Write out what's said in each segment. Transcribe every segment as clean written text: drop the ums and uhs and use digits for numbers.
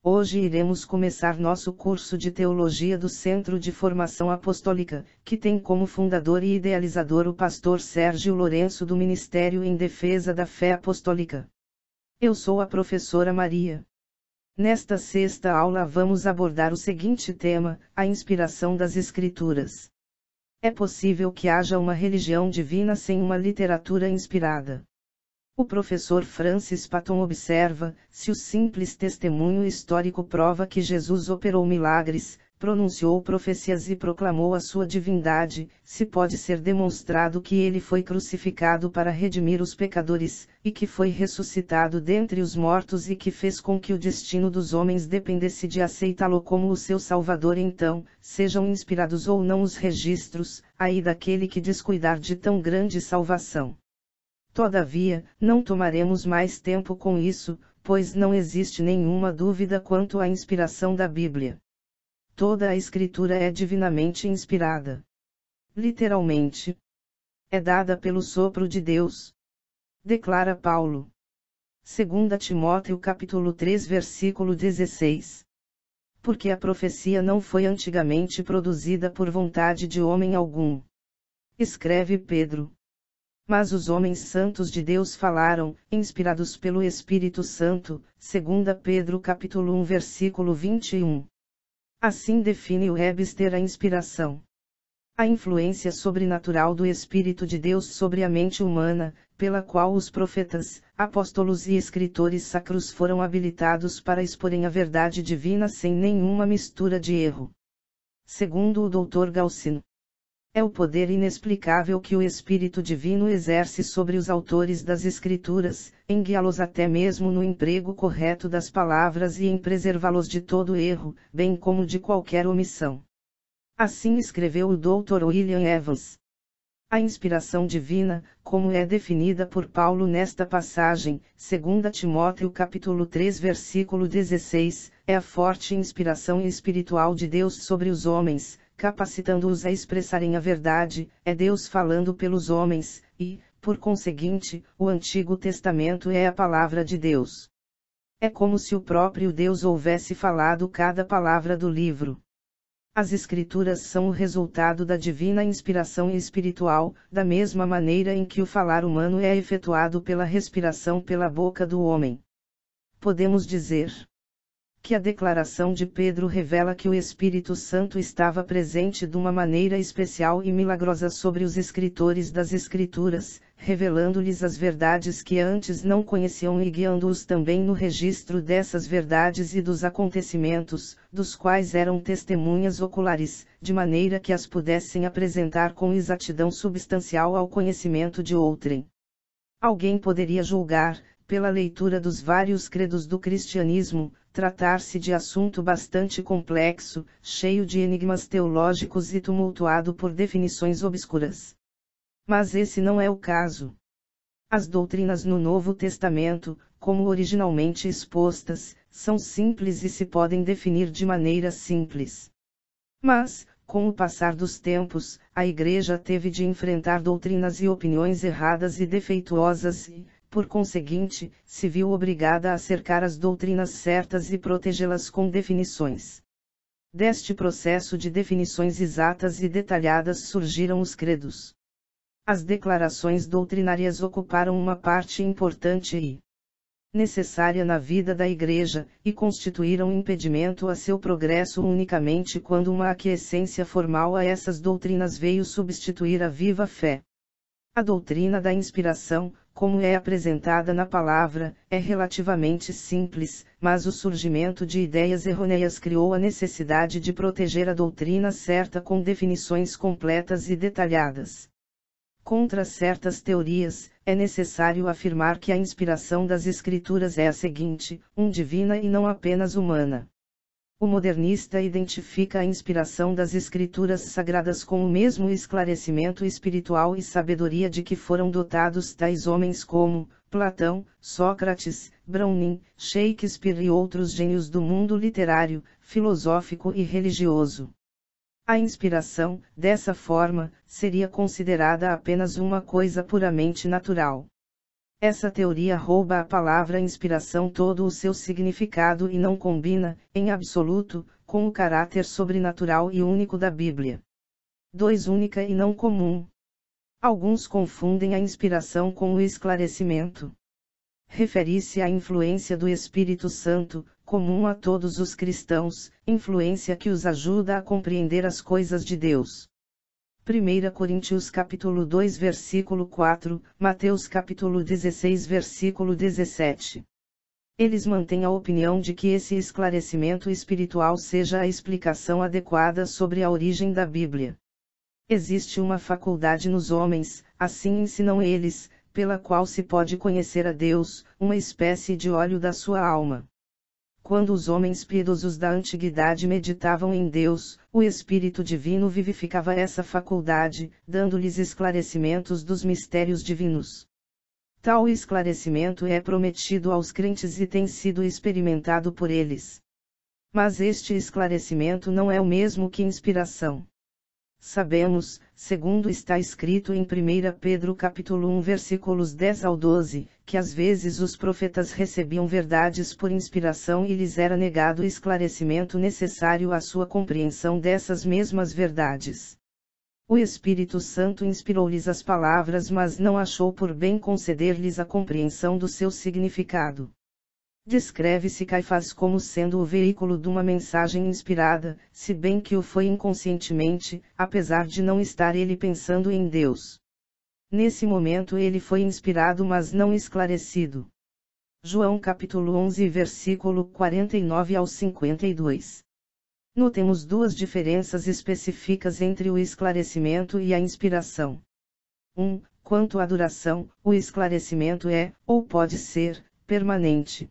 Hoje iremos começar nosso curso de Teologia do Centro de Formação Apostólica, que tem como fundador e idealizador o pastor Sérgio Lourenço do Ministério em Defesa da Fé Apostólica. Eu sou a professora Maria. Nesta sexta aula vamos abordar o seguinte tema: a inspiração das Escrituras. É possível que haja uma religião divina sem uma literatura inspirada? O professor Francis Patton observa: se o simples testemunho histórico prova que Jesus operou milagres, pronunciou profecias e proclamou a sua divindade, se pode ser demonstrado que ele foi crucificado para redimir os pecadores, e que foi ressuscitado dentre os mortos e que fez com que o destino dos homens dependesse de aceitá-lo como o seu Salvador, então, sejam inspirados ou não os registros, ai daquele que descuidar de tão grande salvação. Todavia, não tomaremos mais tempo com isso, pois não existe nenhuma dúvida quanto à inspiração da Bíblia. Toda a Escritura é divinamente inspirada. Literalmente, é dada pelo sopro de Deus. Declara Paulo. 2 Timóteo capítulo 3 versículo 16. Porque a profecia não foi antigamente produzida por vontade de homem algum. Escreve Pedro. Mas os homens santos de Deus falaram, inspirados pelo Espírito Santo, 2 Pedro capítulo 1 versículo 21. Assim define o Webster a inspiração. A influência sobrenatural do Espírito de Deus sobre a mente humana, pela qual os profetas, apóstolos e escritores sacros foram habilitados para exporem a verdade divina sem nenhuma mistura de erro. Segundo o Dr. Gaucino, é o poder inexplicável que o Espírito Divino exerce sobre os autores das Escrituras, em guiá-los até mesmo no emprego correto das palavras e em preservá-los de todo erro, bem como de qualquer omissão. Assim escreveu o Dr. William Evans. A inspiração divina, como é definida por Paulo nesta passagem, 2 Timóteo capítulo 3 versículo 16, é a forte inspiração espiritual de Deus sobre os homens, capacitando-os a expressarem a verdade, é Deus falando pelos homens, e, por conseguinte, o Antigo Testamento é a palavra de Deus. É como se o próprio Deus houvesse falado cada palavra do livro. As Escrituras são o resultado da divina inspiração espiritual, da mesma maneira em que o falar humano é efetuado pela respiração pela boca do homem. Podemos dizer que a declaração de Pedro revela que o Espírito Santo estava presente de uma maneira especial e milagrosa sobre os escritores das Escrituras, revelando-lhes as verdades que antes não conheciam e guiando-os também no registro dessas verdades e dos acontecimentos, dos quais eram testemunhas oculares, de maneira que as pudessem apresentar com exatidão substancial ao conhecimento de outrem. Alguém poderia julgar, pela leitura dos vários credos do cristianismo, tratar-se de assunto bastante complexo, cheio de enigmas teológicos e tumultuado por definições obscuras. Mas esse não é o caso. As doutrinas no Novo Testamento, como originalmente expostas, são simples e se podem definir de maneira simples. Mas, com o passar dos tempos, a Igreja teve de enfrentar doutrinas e opiniões erradas e defeituosas e, por conseguinte, se viu obrigada a cercar as doutrinas certas e protegê-las com definições. Deste processo de definições exatas e detalhadas surgiram os credos. As declarações doutrinárias ocuparam uma parte importante e necessária na vida da Igreja, e constituíram impedimento a seu progresso unicamente quando uma aquiescência formal a essas doutrinas veio substituir a viva fé. A doutrina da inspiração, como é apresentada na palavra, é relativamente simples, mas o surgimento de ideias errôneas criou a necessidade de proteger a doutrina certa com definições completas e detalhadas. Contra certas teorias, é necessário afirmar que a inspiração das Escrituras é a seguinte: divina e não apenas humana. O modernista identifica a inspiração das Escrituras sagradas com o mesmo esclarecimento espiritual e sabedoria de que foram dotados tais homens como Platão, Sócrates, Browning, Shakespeare e outros gênios do mundo literário, filosófico e religioso. A inspiração, dessa forma, seria considerada apenas uma coisa puramente natural. Essa teoria rouba à palavra inspiração todo o seu significado e não combina, em absoluto, com o caráter sobrenatural e único da Bíblia. 2. Única e não comum. Alguns confundem a inspiração com o esclarecimento. Refere-se à influência do Espírito Santo, comum a todos os cristãos, influência que os ajuda a compreender as coisas de Deus. 1 Coríntios capítulo 2 versículo 4, Mateus capítulo 16 versículo 17. Eles mantêm a opinião de que esse esclarecimento espiritual seja a explicação adequada sobre a origem da Bíblia. Existe uma faculdade nos homens, assim ensinam eles, pela qual se pode conhecer a Deus, uma espécie de óleo da sua alma. Quando os homens piedosos da antiguidade meditavam em Deus, o Espírito Divino vivificava essa faculdade, dando-lhes esclarecimentos dos mistérios divinos. Tal esclarecimento é prometido aos crentes e tem sido experimentado por eles. Mas este esclarecimento não é o mesmo que inspiração. Sabemos, segundo está escrito em 1 Pedro capítulo 1 versículos 10 ao 12, que às vezes os profetas recebiam verdades por inspiração e lhes era negado o esclarecimento necessário à sua compreensão dessas mesmas verdades. O Espírito Santo inspirou-lhes as palavras, mas não achou por bem conceder-lhes a compreensão do seu significado. Descreve-se Caifás como sendo o veículo de uma mensagem inspirada, se bem que o foi inconscientemente, apesar de não estar ele pensando em Deus. Nesse momento ele foi inspirado mas não esclarecido. João capítulo 11 versículo 49 ao 52. Notemos duas diferenças específicas entre o esclarecimento e a inspiração. 1. Quanto à duração, o esclarecimento é, ou pode ser, permanente.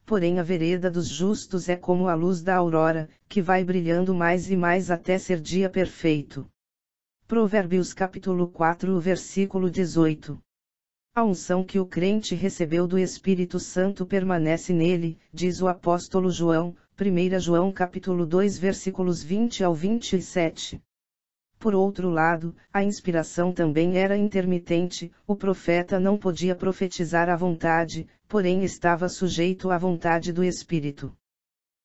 Porém a vereda dos justos é como a luz da aurora, que vai brilhando mais e mais até ser dia perfeito. Provérbios capítulo 4 versículo 18. A unção que o crente recebeu do Espírito Santo permanece nele, diz o apóstolo João, 1 João capítulo 2 versículos 20 ao 27. Por outro lado, a inspiração também era intermitente, o profeta não podia profetizar à vontade, porém estava sujeito à vontade do Espírito.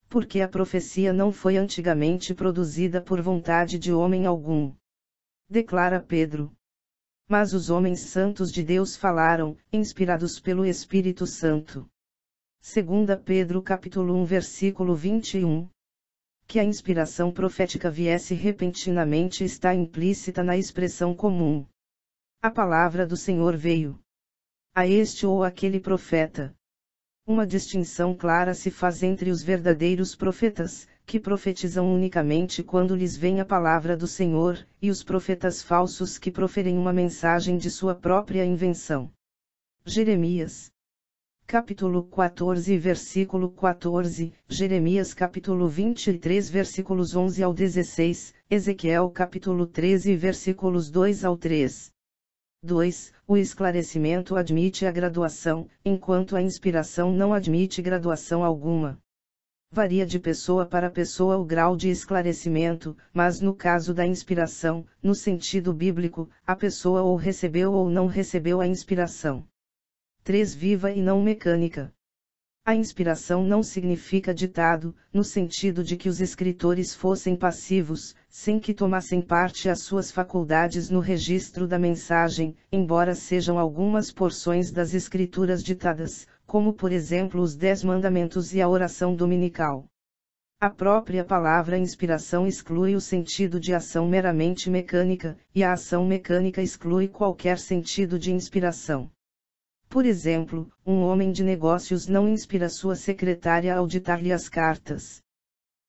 Porque a profecia não foi antigamente produzida por vontade de homem algum. Declara Pedro. Mas os homens santos de Deus falaram, inspirados pelo Espírito Santo. 2 Pedro capítulo 1 versículo 21. Que a inspiração profética viesse repentinamente está implícita na expressão comum. A palavra do Senhor veio a este ou aquele profeta. Uma distinção clara se faz entre os verdadeiros profetas, que profetizam unicamente quando lhes vem a palavra do Senhor, e os profetas falsos que proferem uma mensagem de sua própria invenção. Jeremias capítulo 14 versículo 14, Jeremias capítulo 23 versículos 11 ao 16, Ezequiel capítulo 13 versículos 2 ao 3. 2. O esclarecimento admite a graduação, enquanto a inspiração não admite graduação alguma. Varia de pessoa para pessoa o grau de esclarecimento, mas no caso da inspiração, no sentido bíblico, a pessoa ou recebeu ou não recebeu a inspiração. 3. Viva e não mecânica. A inspiração não significa ditado, no sentido de que os escritores fossem passivos, sem que tomassem parte as suas faculdades no registro da mensagem, embora sejam algumas porções das escrituras ditadas, como por exemplo os 10 mandamentos e a oração dominical. A própria palavra inspiração exclui o sentido de ação meramente mecânica, e a ação mecânica exclui qualquer sentido de inspiração. Por exemplo, um homem de negócios não inspira sua secretária ao ditar-lhe as cartas.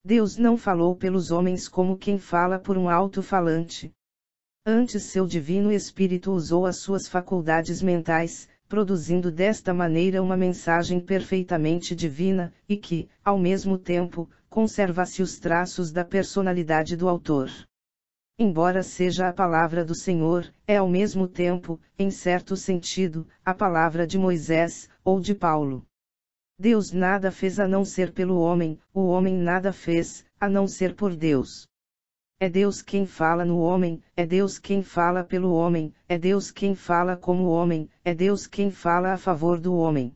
Deus não falou pelos homens como quem fala por um alto-falante. Antes seu divino Espírito usou as suas faculdades mentais, produzindo desta maneira uma mensagem perfeitamente divina, e que, ao mesmo tempo, conserva-se os traços da personalidade do autor. Embora seja a palavra do Senhor, é ao mesmo tempo, em certo sentido, a palavra de Moisés, ou de Paulo. Deus nada fez a não ser pelo homem, o homem nada fez, a não ser por Deus. É Deus quem fala no homem, é Deus quem fala pelo homem, é Deus quem fala como homem, é Deus quem fala a favor do homem.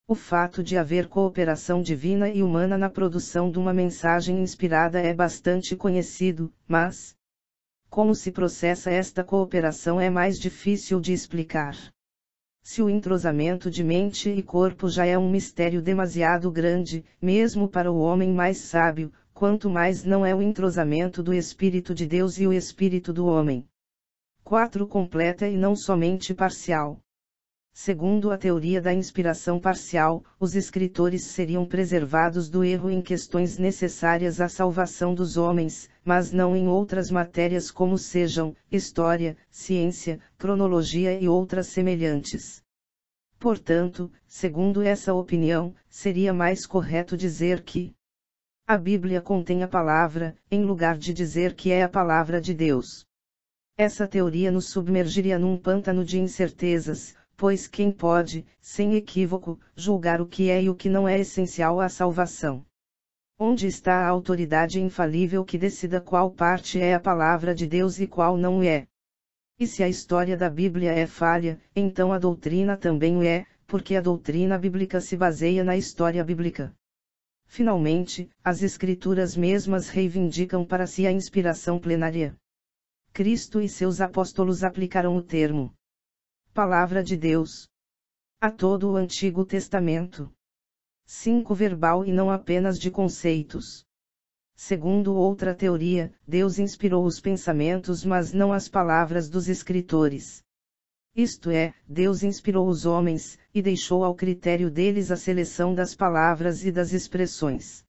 O fato de haver cooperação divina e humana na produção de uma mensagem inspirada é bastante conhecido, mas como se processa esta cooperação é mais difícil de explicar. Se o entrosamento de mente e corpo já é um mistério demasiado grande, mesmo para o homem mais sábio, quanto mais não é o entrosamento do Espírito de Deus e o Espírito do homem. 4. Completa e não somente parcial. Segundo a teoria da inspiração parcial, os escritores seriam preservados do erro em questões necessárias à salvação dos homens, mas não em outras matérias como sejam história, ciência, cronologia e outras semelhantes. Portanto, segundo essa opinião, seria mais correto dizer que a Bíblia contém a palavra, em lugar de dizer que é a palavra de Deus. Essa teoria nos submergiria num pântano de incertezas, pois quem pode, sem equívoco, julgar o que é e o que não é essencial à salvação? Onde está a autoridade infalível que decida qual parte é a palavra de Deus e qual não é? E se a história da Bíblia é falha, então a doutrina também o é, porque a doutrina bíblica se baseia na história bíblica. Finalmente, as Escrituras mesmas reivindicam para si a inspiração plenária. Cristo e seus apóstolos aplicaram o termo Palavra de Deus a todo o Antigo Testamento. 5. Verbal e não apenas de conceitos. Segundo outra teoria, Deus inspirou os pensamentos mas não as palavras dos escritores. Isto é, Deus inspirou os homens, e deixou ao critério deles a seleção das palavras e das expressões.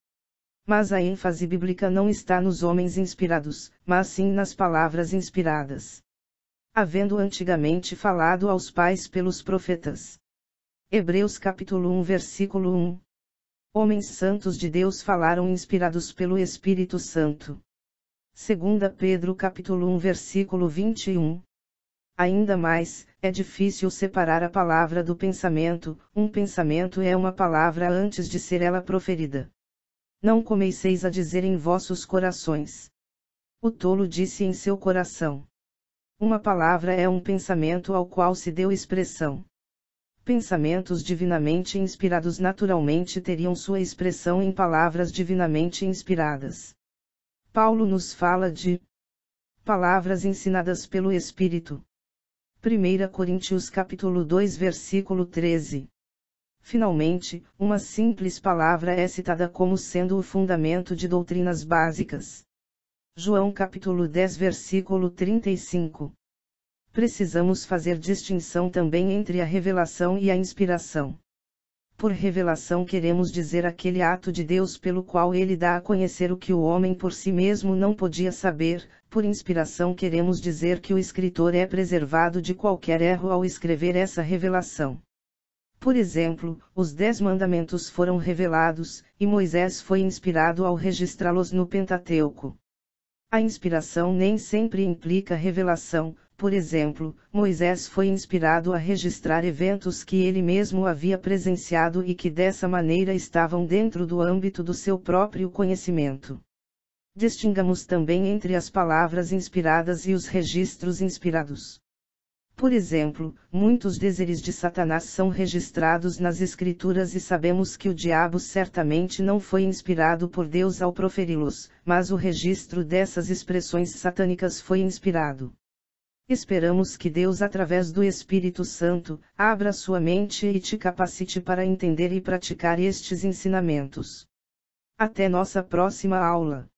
Mas a ênfase bíblica não está nos homens inspirados, mas sim nas palavras inspiradas. Havendo antigamente falado aos pais pelos profetas. Hebreus capítulo 1 versículo 1. Homens santos de Deus falaram inspirados pelo Espírito Santo. 2 Pedro capítulo 1 versículo 21. Ainda mais, é difícil separar a palavra do pensamento, um pensamento é uma palavra antes de ser ela proferida. Não comeceis a dizer em vossos corações. O tolo disse em seu coração. Uma palavra é um pensamento ao qual se deu expressão. Pensamentos divinamente inspirados naturalmente teriam sua expressão em palavras divinamente inspiradas. Paulo nos fala de palavras ensinadas pelo Espírito. 1 Coríntios capítulo 2 versículo 13. Finalmente, uma simples palavra é citada como sendo o fundamento de doutrinas básicas. João capítulo 10 versículo 35. Precisamos fazer distinção também entre a revelação e a inspiração. Por revelação queremos dizer aquele ato de Deus pelo qual ele dá a conhecer o que o homem por si mesmo não podia saber, por inspiração queremos dizer que o escritor é preservado de qualquer erro ao escrever essa revelação. Por exemplo, os 10 mandamentos foram revelados, e Moisés foi inspirado ao registrá-los no Pentateuco. A inspiração nem sempre implica revelação. Por exemplo, Moisés foi inspirado a registrar eventos que ele mesmo havia presenciado e que dessa maneira estavam dentro do âmbito do seu próprio conhecimento. Distingamos também entre as palavras inspiradas e os registros inspirados. Por exemplo, muitos dizeres de Satanás são registrados nas Escrituras e sabemos que o diabo certamente não foi inspirado por Deus ao proferi-los, mas o registro dessas expressões satânicas foi inspirado. Esperamos que Deus através do Espírito Santo, abra sua mente e te capacite para entender e praticar estes ensinamentos. Até nossa próxima aula.